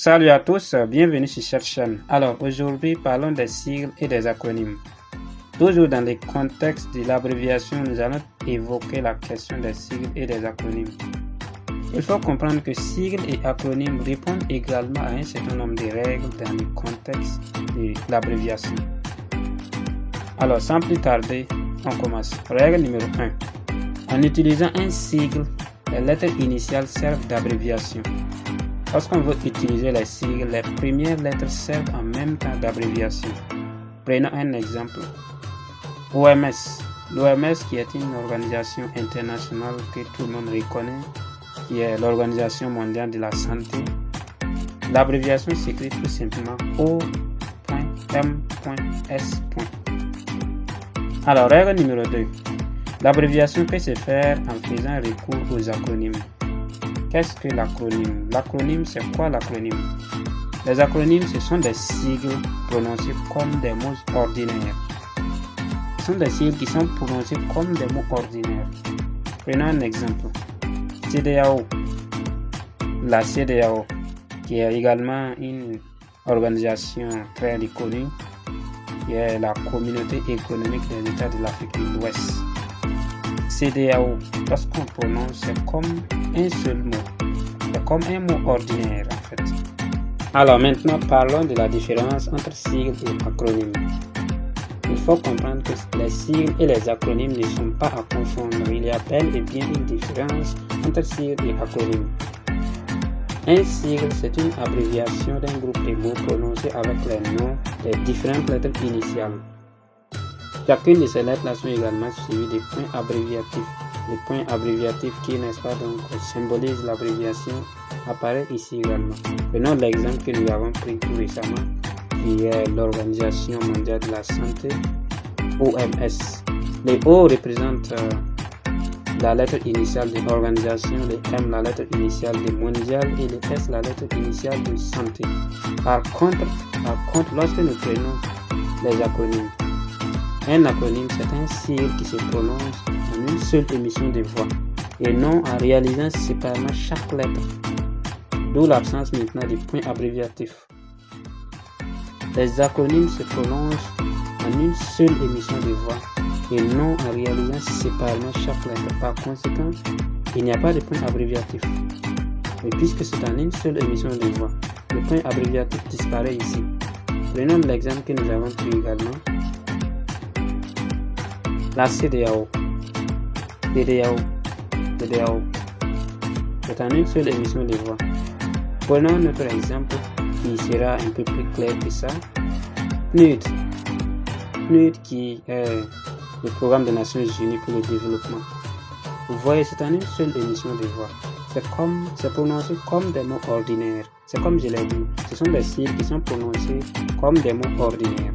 Salut à tous, bienvenue sur cette chaîne. Alors aujourd'hui, parlons des sigles et des acronymes. Toujours dans le contexte de l'abréviation, nous allons évoquer la question des sigles et des acronymes. Il faut comprendre que sigles et acronymes répondent également à un certain nombre de règles dans le contexte de l'abréviation. Alors sans plus tarder, on commence. Règle numéro 1. En utilisant un sigle, les lettres initiales servent d'abréviation. Lorsqu'on veut utiliser les sigles, les premières lettres servent en même temps d'abréviation. Prenons un exemple. OMS. L'OMS qui est une organisation internationale que tout le monde reconnaît, qui est l'Organisation mondiale de la santé. L'abréviation s'écrit tout simplement O.M.S. Alors, règle numéro 2. L'abréviation peut se faire en faisant recours aux acronymes. Qu'est-ce que l'acronyme? L'acronyme, c'est quoi l'acronyme? Les acronymes, ce sont des sigles prononcés comme des mots ordinaires. Ce sont des sigles qui sont prononcés comme des mots ordinaires. Prenons un exemple. CEDEAO. La CEDEAO, qui est également une organisation très reconnue, qui est la Communauté économique des États de l'Afrique de l'Ouest. CEDEAO, lorsqu'on prononce, c'est comme un seul mot. C'est comme un mot ordinaire en fait. Alors maintenant, parlons de la différence entre sigles et acronymes. Il faut comprendre que les sigles et les acronymes ne sont pas à confondre. Il y a bel et bien une différence entre sigles et acronymes. Un sigle, c'est une abréviation d'un groupe de mots prononcés avec les noms des différentes lettres initiales. Chacune de ces lettres sont également suivies de points abréviatifs. Les points abréviatifs qui, n'est-ce pas, donc symbolisent l'abréviation apparaissent ici également. Prenons l'exemple que nous avons pris tout récemment, qui est l'Organisation mondiale de la santé, OMS. Les O représentent la lettre initiale de l'organisation, les M la lettre initiale de mondial et les S la lettre initiale de santé. Par contre, lorsque nous prenons les acronymes, un acronyme, c'est un sigle qui se prononce en une seule émission de voix et non en réalisant séparément chaque lettre, d'où l'absence maintenant des points abréviatifs. Les acronymes se prononcent en une seule émission de voix et non en réalisant séparément chaque lettre. Par conséquent, il n'y a pas de point abréviatif. Mais puisque c'est en une seule émission de voix, le point abréviatif disparaît ici. Prenons l'exemple que nous avons pris également. La CEDEAO. CEDEAO. C'est en une seule émission de voix. Prenons notre exemple qui sera un peu plus clair que ça. PNUD. PNUD qui est le programme des Nations Unies pour le développement. Vous voyez, c'est en une seule émission de voix. C'est prononcé comme des mots ordinaires. C'est comme je l'ai dit, ce sont des sigles qui sont prononcés comme des mots ordinaires.